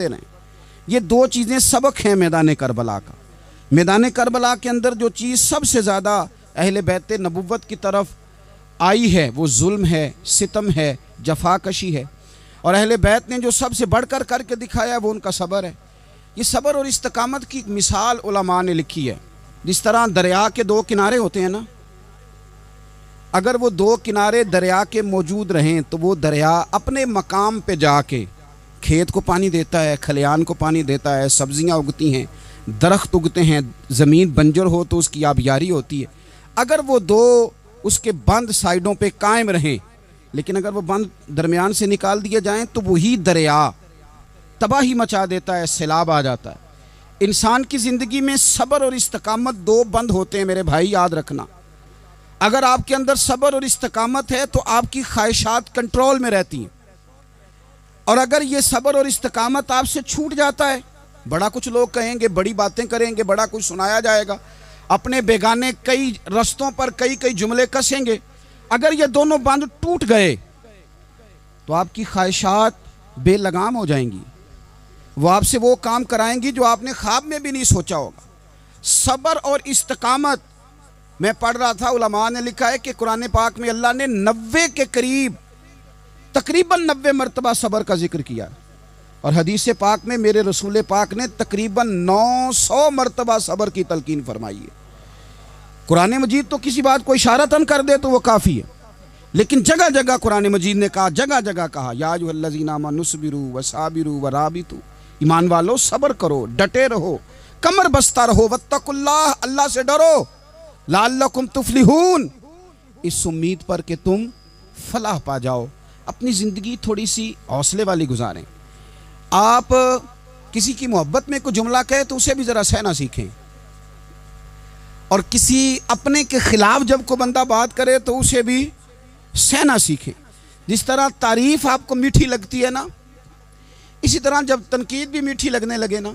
रहे। ये दो चीज़ें सबक हैं मैदान करबला का। मैदान करबला के अंदर जो चीज़ सबसे ज़्यादा अहले बैत नबुव्वत की तरफ आई है वो जुल्म है, सितम है, जफाकशी है। और अहले बैत ने जो सबसे बढ़कर करके दिखाया वो उनका सब्र है। ये सब्र और इस्तकामत की मिसाल उलमा ने लिखी है। जिस तरह दरिया के दो किनारे होते हैं ना, अगर वो दो किनारे दरिया के मौजूद रहें तो वो दरिया अपने मकाम पे जाके खेत को पानी देता है, खलियान को पानी देता है, सब्जियां उगती हैं, दरख्त उगते हैं, ज़मीन बंजर हो तो उसकी आबियारी होती है। अगर वो दो उसके बंद साइडों पे कायम रहें, लेकिन अगर वो बंद दरमियान से निकाल दिए जाएं तो वही दरिया तबाही मचा देता है, सैलाब आ जाता है। इंसान की ज़िंदगी में सब्र और इस्तकामत दो बंद होते हैं मेरे भाई, याद रखना। अगर आपके अंदर सब्र और इस्तकामत है तो आपकी ख्वाहिशात कंट्रोल में रहती हैं, और अगर ये सब्र और इस्तकामत आपसे छूट जाता है, बड़ा कुछ लोग कहेंगे, बड़ी बातें करेंगे, बड़ा कुछ सुनाया जाएगा, अपने बेगाने कई रस्तों पर कई कई जुमले कसेंगे, अगर ये दोनों बंद टूट गए तो आपकी ख्वाहिशात बेलगाम हो जाएंगी। वो आपसे वो काम कराएंगी जो आपने ख्वाब में भी नहीं सोचा होगा। सब्र और इस्तकामत, मैं पढ़ रहा था, उलमा ने लिखा है कि कुरान पाक में अल्लाह ने 90 के करीब, तकरीबन 90 मरतबा सब्र का जिक्र किया, और हदीस पाक में मेरे रसूल पाक ने तकरीबन 900 मरतबा सब्र की तलकीन फरमाई है। कुरान मजीद तो किसी बात को इशारतन कर दे तो वो काफ़ी है, लेकिन जगह जगह कुरान मजीद ने कहा, जगह जगह कहा, या अय्युहल्लज़ीना आमनू सबिरू वसाबिरू वराबितू, ईमान वालो सब्र करो, डटे रहो, कमर बस्ता रहो, वत्तकुल्लाह, अल्लाह से डरो, लअल्लकुम तुफ्लिहून, इस उम्मीद पर कि तुम फलाह पा जाओ। अपनी ज़िंदगी थोड़ी सी हौसले वाली गुजारें। आप किसी की मोहब्बत में कोई जुमला कहे तो उसे भी ज़रा सहना सीखें, और किसी अपने के ख़िलाफ़ जब कोई बंदा बात करे तो उसे भी सहना सीखें। जिस तरह तारीफ़ आपको मीठी लगती है ना, इसी तरह जब तनकीद भी मीठी लगने लगे ना,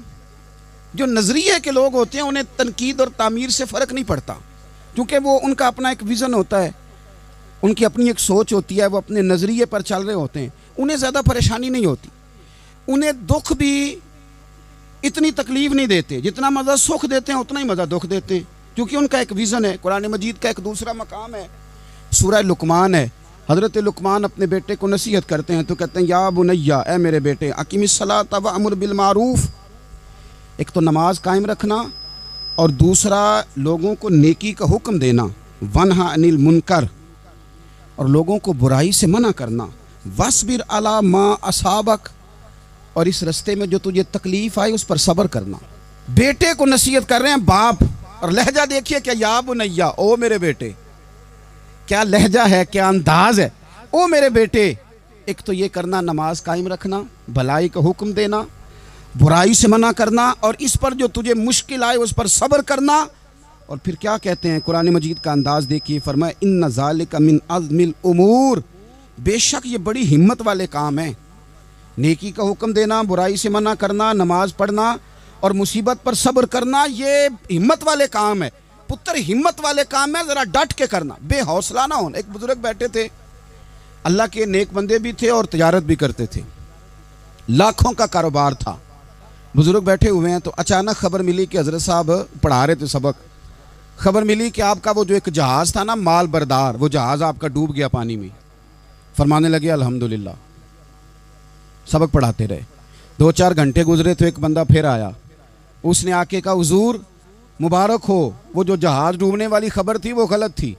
जो नज़रिए के लोग होते हैं उन्हें तनकीद और तामीर से फ़र्क नहीं पड़ता, क्योंकि वो उनका अपना एक विज़न होता है, उनकी अपनी एक सोच होती है, वो अपने नज़रिए पर चल रहे होते हैं, उन्हें ज़्यादा परेशानी नहीं होती। उन्हें दुख भी इतनी तकलीफ़ नहीं देते, जितना मज़ा सुख देते हैं उतना ही मज़ा दुख देते हैं, क्योंकि उनका एक विज़न है। कुरान मजीद का एक दूसरा मकाम है, सूरह लुकमान है। हज़रत लुकमान अपने बेटे को नसीहत करते हैं तो कहते हैं, या बुनैया, ए मेरे बेटे, अकीमिस्सलात व अम्र बिल मारूफ, एक तो नमाज कायम रखना, और दूसरा लोगों को नेकी का हुक्म देना, वन्हा अनिल मुनकर, और लोगों को बुराई से मना करना, वस्बिर अला मा असाबक, और इस रास्ते में जो तुझे तकलीफ़ आई उस पर सब्र करना। बेटे को नसीहत कर रहे हैं बाप, और लहजा देखिए क्या, या बुनैया, ओ मेरे बेटे, क्या लहजा है, क्या अंदाज है, ओ मेरे बेटे। एक तो ये करना, नमाज कायम रखना, भलाई का हुक्म देना, बुराई से मना करना, और इस पर जो तुझे मुश्किल आए उस पर सब्र करना। और फिर क्या कहते हैं, कुरान मजीद का अंदाज देखिए, फरमाया इन्न ज़ालिका मिन अज़्मिल उमूर, बेशक ये बड़ी हिम्मत वाले काम हैं। नेकी का हुक्म देना, बुराई से मना करना, नमाज पढ़ना और मुसीबत पर सब्र करना, ये हिम्मत वाले काम है पुत्र, हिम्मत वाले काम है, ज़रा डट के करना, बेहौसला ना होना। एक बुजुर्ग बैठे थे, अल्लाह के नेक बंदे भी थे और तिजारत भी करते थे, लाखों का कारोबार था। बुजुर्ग बैठे हुए हैं तो अचानक खबर मिली कि हज़रत साहब पढ़ा रहे थे सबक, खबर मिली कि आपका वो जो एक जहाज़ था ना, माल बरदार, वो जहाज़ आपका डूब गया पानी में। फरमाने लगे अल्हम्दुलिल्लाह, सबक पढ़ाते रहे। 2-4 घंटे गुजरे तो एक बंदा फिर आया, उसने आके कहा, हुजूर मुबारक हो, वो जो जहाज़ डूबने वाली खबर थी वो गलत थी,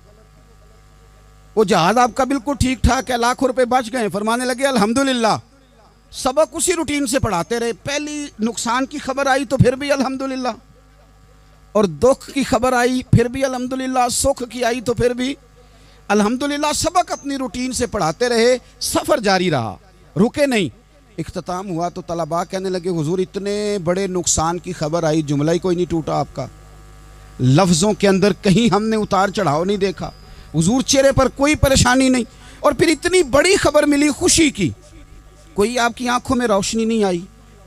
वो जहाज़ आपका बिल्कुल ठीक ठाक है, लाखों रुपए बच गए। फरमाने लगे अल्हम्दुलिल्लाह। सबक उसी रूटीन से पढ़ाते रहे। पहली नुकसान की खबर आई तो फिर भी अल्हम्दुलिल्लाह, और दुख की खबर आई फिर भी अल्हम्दुलिल्लाह, सुख की आई तो फिर भी अल्हम्दुलिल्लाह। सबक अपनी रूटीन से पढ़ाते रहे, सफ़र जारी रहा, रुके नहीं। इख्तिताम हुआ तो तलबा कहने लगे, हुजूर इतने बड़े नुकसान की खबर आई, जुमला ही कोई नहीं टूटा आपका, लफ्ज़ों के अंदर कहीं हमने उतार चढ़ाव नहीं देखा, हुजूर चेहरे पर कोई परेशानी नहीं, और फिर इतनी बड़ी खबर मिली खुशी की, कोई आपकी आंखों में रोशनी नहीं आई,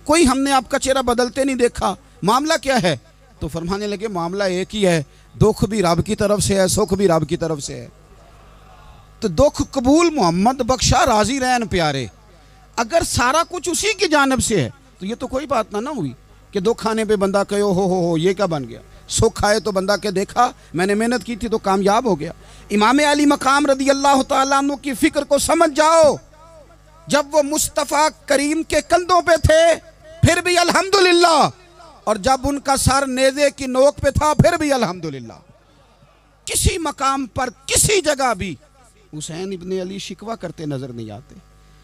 कोई हमने आपका चेहरा बदलते नहीं देखा, मामला क्या है? तो फरमाने लगे, मामला एक ही है, दुख भी रब की तरफ से है, सुख भी रब की तरफ से है। तो दुख कबूल मोहम्मद बख्शा राजी रहन प्यारे, अगर सारा कुछ उसी की जानिब से है तो ये तो कोई बात ना हुई कि दो खाने पे बंदा कहे हो ये क्या बन गया। सुख आए तो बंदा के देखा मैंने मेहनत की थी तो कामयाब हो गया। इमाम अली मकाम रदी अल्लाह तआला अन्हु की फिक्र को समझ जाओ। जब वो मुस्तफ़ा करीम के कंधों पे थे फिर भी अल्हम्दुलिल्लाह, और जब उनका सर नेज़े की नोक पे था फिर भी अल्हम्दुलिल्लाह। किसी मकाम पर किसी जगह भी हुसैन इब्ने अली शिकवा करते नजर नहीं आते।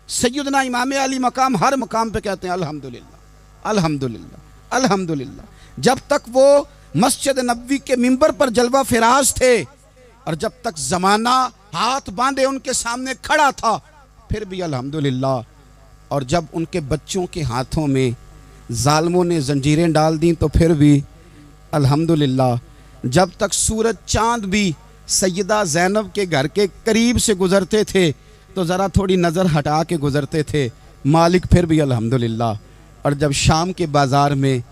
सैयदना इमाम अली मकाम हर मकाम पे कहते हैं अल्हम्दुलिल्लाह अल्हम्दुलिल्लाह अल्हम्दुलिल्लाह। जब तक वो मस्जिद नबवी के मिंबर पर जलवा फिराज थे और जब तक जमाना हाथ बांधे उनके सामने खड़ा था फिर भी अल्हम्दुलिल्लाह। और जब उनके बच्चों के हाथों में जालिमों ने जंजीरें डाल दी तो फिर भी अल्हम्दुलिल्लाह। जब तक सूरज चांद भी सैयदा ज़ैनब के घर के करीब से गुजरते थे तो ज़रा थोड़ी नज़र हटा के गुजरते थे मालिक, फिर भी अल्हम्दुलिल्लाह। और जब शाम के बाज़ार में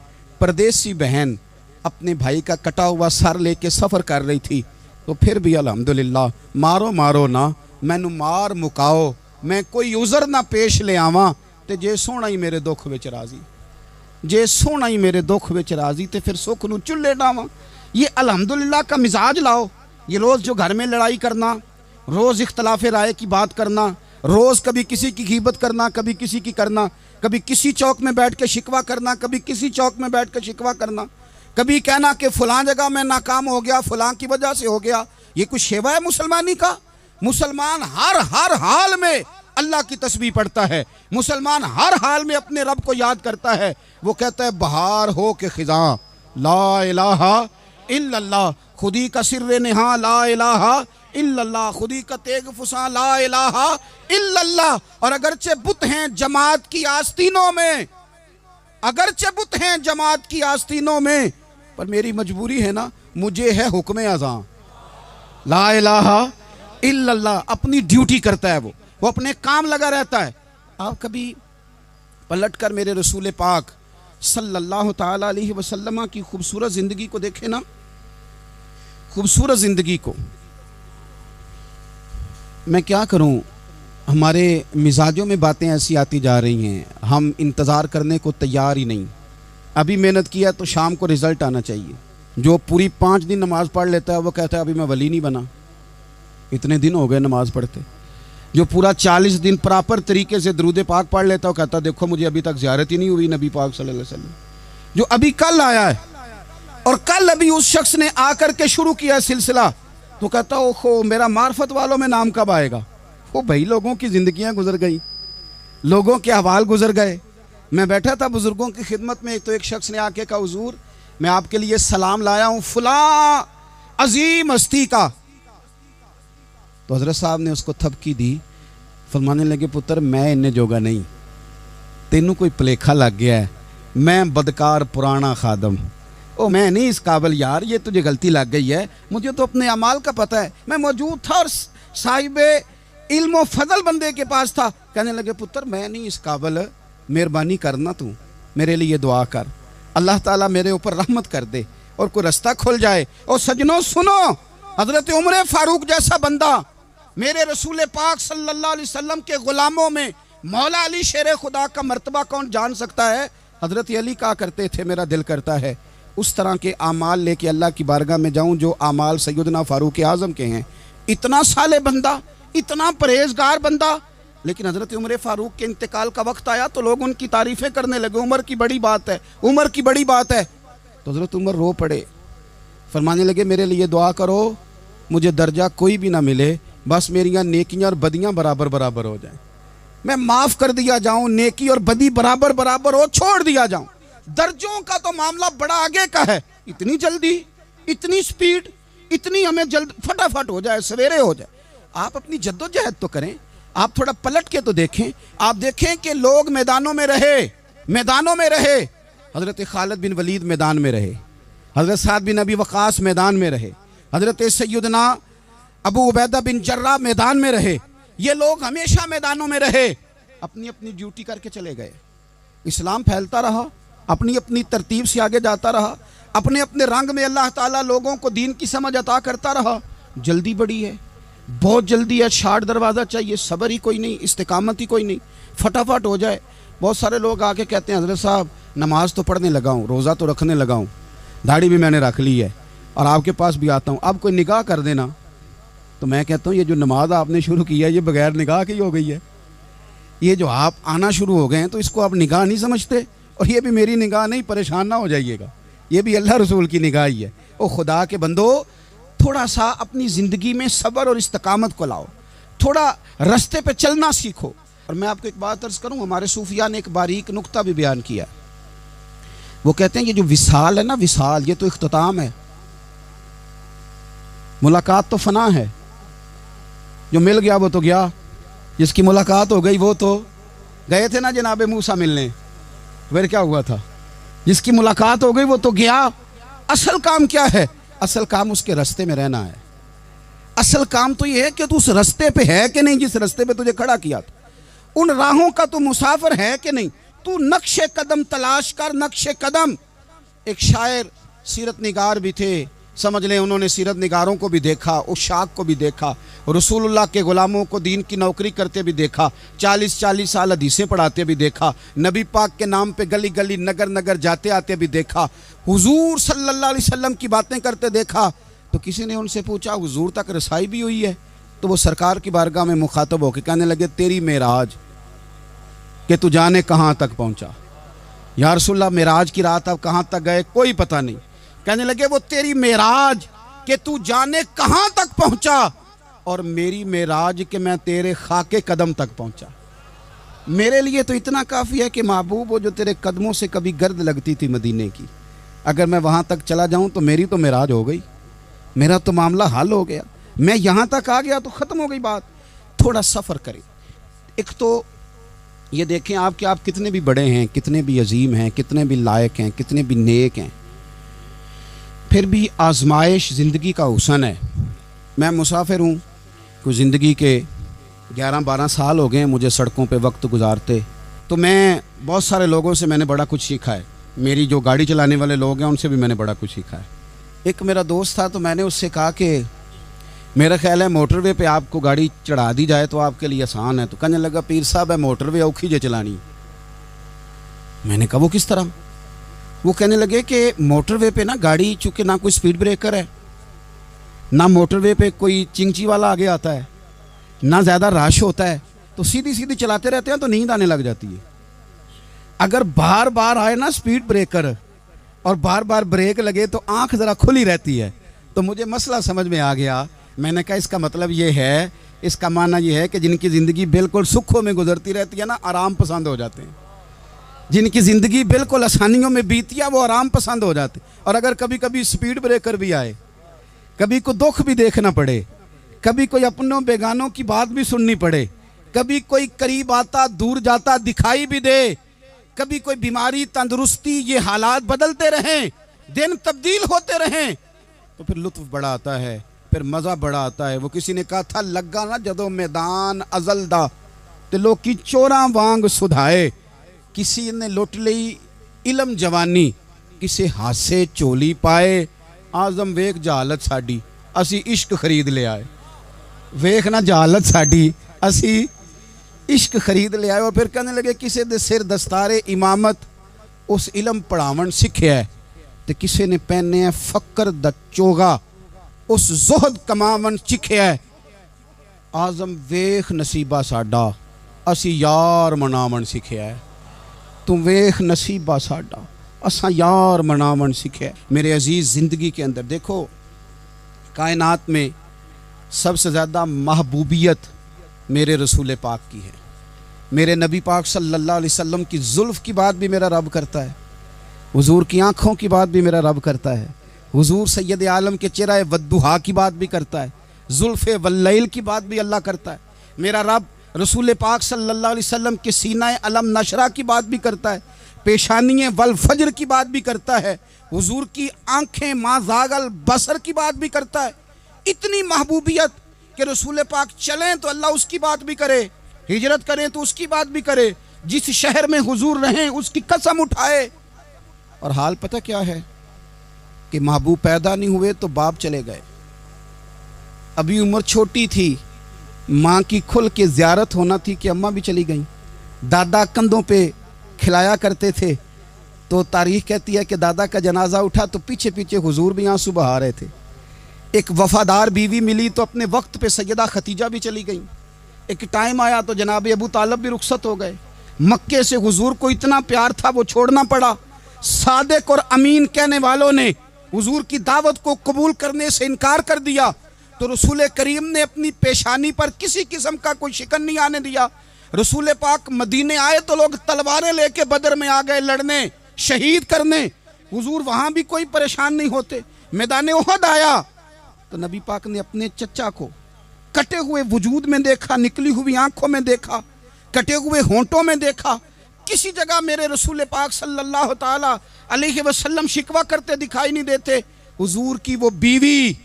परदेसी बहन अपने भाई का कटा हुआ सर लेके सफ़र कर रही थी तो फिर भी अल्हम्दुलिल्लाह। मारो मारो ना मैनू मार मुकाओ, मैं कोई उज़र ना पेश ले आवां ते जे सोहना ही मेरे दुख विच राजी, जे सोहना ही मेरे दुख विच राजी ते फिर सुख नू चुल्ले डावां। ये अल्हम्दुलिल्लाह का मिजाज लाओ। ये रोज़ जो घर में लड़ाई करना, रोज़ इख्तलाफ राय की बात करना, रोज़ कभी किसी की गीबत करना, कभी किसी की करना, कभी किसी चौक में बैठ के शिकवा करना, कभी किसी चौक में बैठ के शिकवा करना, कभी कहना कि फ़लाँ जगह में नाकाम हो गया फ़लाँ की वजह से हो गया। ये कुछ शेवा है मुसलमानी का? मुसलमान हर हाल में अल्लाह की तस्बीह पढ़ता है। मुसलमान हर हाल में अपने रब को याद करता है। वो कहता है बहार हो के खिज़ां ला इलाहा इल्लल्लाह, खुदी का सिर्रे नेहा ला इलाहा इल्लल्लाह, खुदी का तेग फुसा ला इलाहा इल्लल्लाह। और अगरचे बुत हैं जमात की आस्तीनों में, अगरचे बुत हैं जमात की आस्तीनों में, पर मेरी मजबूरी है ना, मुझे है हुक्म अज़ां ला इलाहा इल्लल्लाह। अपनी ड्यूटी करता है वो अपने काम लगा रहता है। आप कभी पलट कर मेरे रसूल पाक सल्लल्लाहु ताला अलैहि वसल्लम की खूबसूरत ज़िंदगी को देखें ना, खूबसूरत ज़िंदगी को। मैं क्या करूं, हमारे मिजाजों में बातें ऐसी आती जा रही हैं, हम इंतज़ार करने को तैयार ही नहीं। अभी मेहनत किया तो शाम को रिज़ल्ट आना चाहिए। जो पूरी 5 दिन नमाज़ पढ़ लेता है वो कहता है अभी मैं वली नहीं बना, इतने दिन हो गए नमाज़ पढ़ते। जो पूरा 40 दिन प्रॉपर तरीके से दरूद पाक पढ़ लेता है वो कहता है देखो मुझे अभी तक ज़ियारत ही नहीं हुई नबी पाक सल्लल्लाहु अलैहि वसल्लम। जो अभी कल आया है और कल अभी उस शख्स ने आकर के शुरू किया सिलसिला तो कहता ओहो मेरा मार्फत वालों में नाम कब आएगा। वो भाई लोगों की ज़िंदगियाँ गुजर गई, लोगों के अहवाल गुजर गए। मैं बैठा था बुज़ुर्गों की खिदमत में, तो एक शख्स ने आके कहा हुजूर मैं आपके लिए सलाम लाया हूँ फलां अजीम हस्ती का। तो हज़रत साहब ने उसको थपकी दी, फरमाने लगे पुत्र मैं इन्ने जोगा नहीं, तेनू कोई भुलेखा लग गया है, मैं बदकार पुराना खादम, ओ मैं नहीं इस काबिल यार, ये तुझे गलती लग गई है, मुझे तो अपने अमाल का पता है, मैं मौजूद था और साहिब इल्म व फजल बंदे के पास था। कहने लगे पुत्र मैं नहीं इस काबिल, मेहरबानी करना तू मेरे लिए दुआ कर, अल्लाह ताला मेरे ऊपर रहमत कर दे और कोई रास्ता खुल जाए। और सजनों सुनो, हज़रत उमर फारूक जैसा बंदा मेरे रसूल पाक सल्लल्लाहु अलैहि वसल्लम के गुलामों में मौला अली शेर खुदा का मर्तबा कौन जान सकता है। हज़रत अली कहा करते थे मेरा दिल करता है उस तरह के आमाल लेके अल्लाह की बारगाह में जाऊं जो आमाल सैयदना फारूक आज़म के हैं। इतना साले बंदा, इतना परहेजगार बंदा, लेकिन हज़रत उमर फारूक के इंतकाल का वक्त आया तो लोग उनकी तारीफ़ें करने लगे, उमर की बड़ी बात है, उमर की बड़ी बात है। तो हज़रत उमर रो पड़े, फरमाने लगे मेरे लिए दुआ करो, मुझे दर्जा कोई भी ना मिले, बस मेरियां नेकियां और बदियां बराबर बराबर हो जाएं, मैं माफ़ कर दिया जाऊं, नेकी और बदी बराबर बराबर हो, छोड़ दिया जाऊं। दर्जों का तो मामला बड़ा आगे का है, इतनी जल्दी, इतनी स्पीड, इतनी हमें जल्द फटाफट हो जाए, सवेरे हो जाए। आप अपनी जद्दोजहद तो करें, आप थोड़ा पलट के तो देखें। आप देखें कि लोग मैदानों में रहे, मैदानों में रहे। हज़रत खालिद बिन वलीद मैदान में रहे, हज़रत साद बिन अबी वक़ास मैदान में रहे, हज़रत सैयदना अबू उबैदा बिन जर्रा मैदान में रहे। ये लोग हमेशा मैदानों में रहे, अपनी अपनी ड्यूटी करके चले गए। इस्लाम फैलता रहा, अपनी अपनी तरतीब से आगे जाता रहा, अपने अपने रंग में अल्लाह ताला लोगों को दीन की समझ अता करता रहा। जल्दी बड़ी है, बहुत जल्दी है, शार्ट दरवाज़ा चाहिए, सब्र ही कोई नहीं, इस्तिकामत ही कोई नहीं, फटाफट हो जाए। बहुत सारे लोग आके कहते हैं हज़रत साहब नमाज तो पढ़ने लगा हूँ, रोज़ा तो रखने लगा हूँ, दाढ़ी भी मैंने रख ली है और आपके पास भी आता हूँ, अब कोई निगाह कर देना। तो मैं कहता हूँ ये जो नमाज आपने शुरू किया है ये बगैर निगाह की हो गई है। ये जो आप आना शुरू हो गए हैं तो इसको आप निगाह नहीं समझते, और ये भी मेरी निगाह नहीं, परेशान ना हो जाइएगा, ये भी अल्लाह रसूल की निगाह ही है। ओ खुदा के बंदो, थोड़ा सा अपनी ज़िंदगी में सब्र और इस्तकामत को लाओ, थोड़ा रास्ते पे चलना सीखो। और मैं आपको एक बात अर्ज़ करूँ, हमारे सूफिया ने एक बारीक नुक्ता भी बयान किया। वो कहते हैं ये जो विसाल है ना, विसाल, ये तो इख्तिताम है, मुलाकात तो फना है, जो मिल गया वो तो गया, जिसकी मुलाकात हो गई वो तो गए थे ना जनाब मूसा मिलने, फिर क्या हुआ था, जिसकी मुलाकात हो गई वो तो गया। असल काम क्या है? असल काम उसके रास्ते में रहना है। असल काम तो ये है कि तू उस रास्ते पे है कि नहीं, जिस रास्ते पे तुझे खड़ा किया था, उन राहों का तू मुसाफिर है कि नहीं, तू नक्शे कदम तलाश कर, नक्शे कदम। एक शायर सीरत निगार भी थे, समझ लें उन्होंने सीरत निगारों को भी देखा, उशाक को भी देखा, रसूलुल्लाह के ग़ुलामों को दीन की नौकरी करते भी देखा, 40-40 साल हदीसें पढ़ाते भी देखा, नबी पाक के नाम पे गली गली नगर नगर जाते आते भी देखा, हुजूर सल्लल्लाहु अलैहि वसल्लम की बातें करते देखा। तो किसी ने उनसे पूछा हुजूर तक रसाई भी हुई है? तो वो सरकार की बारगाह में मुखातब होकर कहने लगे तेरी मेराज कि तू जाने कहाँ तक पहुँचा। या रसूलल्लाह मेराज की रात अब कहाँ तक गए कोई पता नहीं। कहने लगे वो तेरी मेराज कि तू जाने कहाँ तक पहुँचा, और मेरी मेराज कि मैं तेरे खाके कदम तक पहुँचा। मेरे लिए तो इतना काफ़ी है कि महबूब वो जो तेरे कदमों से कभी गर्द लगती थी मदीने की, अगर मैं वहाँ तक चला जाऊँ तो मेरी तो मेराज हो गई, मेरा तो मामला हल हो गया, मैं यहाँ तक आ गया तो ख़त्म हो गई बात। थोड़ा सफ़र करें। एक तो ये देखें आप कि आप कितने भी बड़े हैं, कितने भी अजीम हैं, कितने भी लायक हैं, कितने भी नेक हैं, फिर भी आजमाइश ज़िंदगी का हुसन है। मैं मुसाफिर हूँ, कुछ ज़िंदगी के 11-12 साल हो गए मुझे सड़कों पे वक्त गुजारते, तो मैं बहुत सारे लोगों से मैंने बड़ा कुछ सीखा है। मेरी जो गाड़ी चलाने वाले लोग हैं उनसे भी मैंने बड़ा कुछ सीखा है। एक मेरा दोस्त था, तो मैंने उससे कहा कि मेरा ख्याल है मोटरवे पे आपको गाड़ी चढ़ा दी जाए तो आपके लिए आसान है। तो कहने लगा पीर साहब है मोटरवे औखी जे चलानी। मैंने कहा वो किस तरह? वो कहने लगे कि मोटरवे पे ना गाड़ी चूँकि ना कोई स्पीड ब्रेकर है, ना मोटरवे पे कोई चिंची वाला आगे आता है, ना ज़्यादा रश होता है, तो सीधी सीधी चलाते रहते हैं तो नींद आने लग जाती है। अगर बार बार आए ना स्पीड ब्रेकर और बार बार ब्रेक लगे तो आंख ज़रा खुली रहती है। तो मुझे मसला समझ में आ गया। मैंने कहा इसका मतलब ये है, इसका माना ये है कि जिनकी ज़िंदगी बिल्कुल सुखों में गुजरती रहती है ना, आराम पसंद हो जाते हैं। जिनकी ज़िंदगी बिल्कुल आसानियों में बीती है वो आराम पसंद हो जाते। और अगर कभी कभी स्पीड ब्रेकर भी आए, कभी कोई दुख भी देखना पड़े, कभी कोई अपनों बेगानों की बात भी सुननी पड़े, कभी कोई करीब आता दूर जाता दिखाई भी दे, कभी कोई बीमारी तंदुरुस्ती, ये हालात बदलते रहें, दिन तब्दील होते रहें, तो फिर लुत्फ बड़ा आता है, फिर मज़ा बड़ा आता है। वो किसी ने कहा था लगा ना जदों मैदान अजल दा ते लोकी चोरां वांग सुधाए, किसी ने लुट लई इलम जवानी, किसी हासे चोली पाए, आजम वेख जहालत साडी असी इश्क खरीद ले आए। वेख ना जहालत साडी असी इश्क खरीद ले आए। और फिर कहने लगे किसी दे सिर दस्तारे इमामत उस इलम पढ़ावन सीखिया है, तो किसी ने पहने फकर द चोगा उस जोहद कमावन सीखिया है। आजम वेख नसीबा साडा असी यार मनावन सीखिया है। तू वेख नसीबा साडा असा यार मनावन सीखिया है। मेरे अजीज़ ज़िंदगी के अंदर देखो, कायनात में सबसे ज़्यादा महबूबियत मेरे रसूल पाक की है। मेरे नबी पाक सल्लल्लाहु अलैहि वसल्लम की जुल्फ़ की बात भी मेरा रब करता है, हुजूर की आँखों की बात भी मेरा रब करता है, हुजूर सैयद आलम के चेहरा वद्दुहा की बात भी करता है, जुल्फ़े वल्लैल की बात भी अल्लाह करता है। मेरा रब रसूल पाक सल्लल्लाहु अलैहि वसल्लम के सीना अलम नशरा की बात भी करता है, पेशानी वल फजर की बात भी करता है, हुजूर की आँखें माज़ागल बसर की बात भी करता है। इतनी महबूबियत कि रसूल पाक चलें तो अल्लाह उसकी बात भी करे, हिजरत करें तो उसकी बात भी करे, जिस शहर में हुजूर रहें उसकी कसम उठाए। और हाल पता क्या है कि महबूब पैदा नहीं हुए तो बाप चले गए, अभी उम्र छोटी थी, माँ की खुल के ज़ियारत होना थी कि अम्मा भी चली गई, दादा कंधों पे खिलाया करते थे। तो तारीख कहती है कि दादा का जनाजा उठा तो पीछे पीछे हुजूर भी आंसू बहा रहे थे। एक वफादार बीवी मिली तो अपने वक्त पे सैयदा खतीजा भी चली गई। एक टाइम आया तो जनाब अबू तालब भी रुखसत हो गए। मक्के से हुजूर को इतना प्यार था वो छोड़ना पड़ा। सादिक और अमीन कहने वालों ने हुजूर की दावत को कबूल करने से इनकार कर दिया। तो रसूल करीम ने अपनी पेशानी पर किसी किस्म का कोई शिकन नहीं आने दिया। रसूल पाक मदीने आए तो लोग तलवारें लेके बदर में आ गए लड़ने, शहीद करने। हुजूर वहां भी कोई परेशान नहीं होते। मैदान उहद आया तो नबी पाक ने अपने चचा को कटे हुए वजूद में देखा, निकली हुई आंखों में देखा, कटे हुए होंठों में देखा। किसी जगह मेरे रसूल पाक सल्लल्लाहु ताला अलैहि वसल्लम शिकवा करते दिखाई नहीं देते। हुजूर की वो बीवी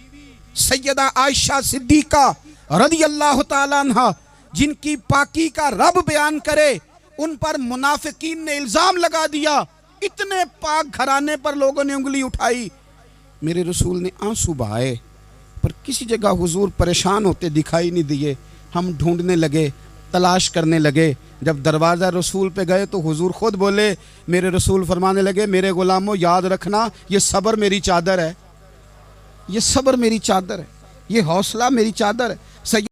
सैयदा आयशा सिद्दीका रज़ी अल्लाह ताला अन्हा, जिनकी पाकी का रब बयान करे, उन पर मुनाफिकीन ने इल्जाम लगा दिया। इतने पाक घराने पर लोगों ने उंगली उठाई। मेरे रसूल ने आंसू बहाए पर किसी जगह हुजूर परेशान होते दिखाई नहीं दिए। हम ढूंढने लगे, तलाश करने लगे। जब दरवाज़ा रसूल पे गए तो हुजूर खुद बोले, मेरे रसूल फरमाने लगे, मेरे गुलामों याद रखना ये सब्र मेरी चादर है, ये सब्र मेरी चादर है, ये हौसला मेरी चादर है।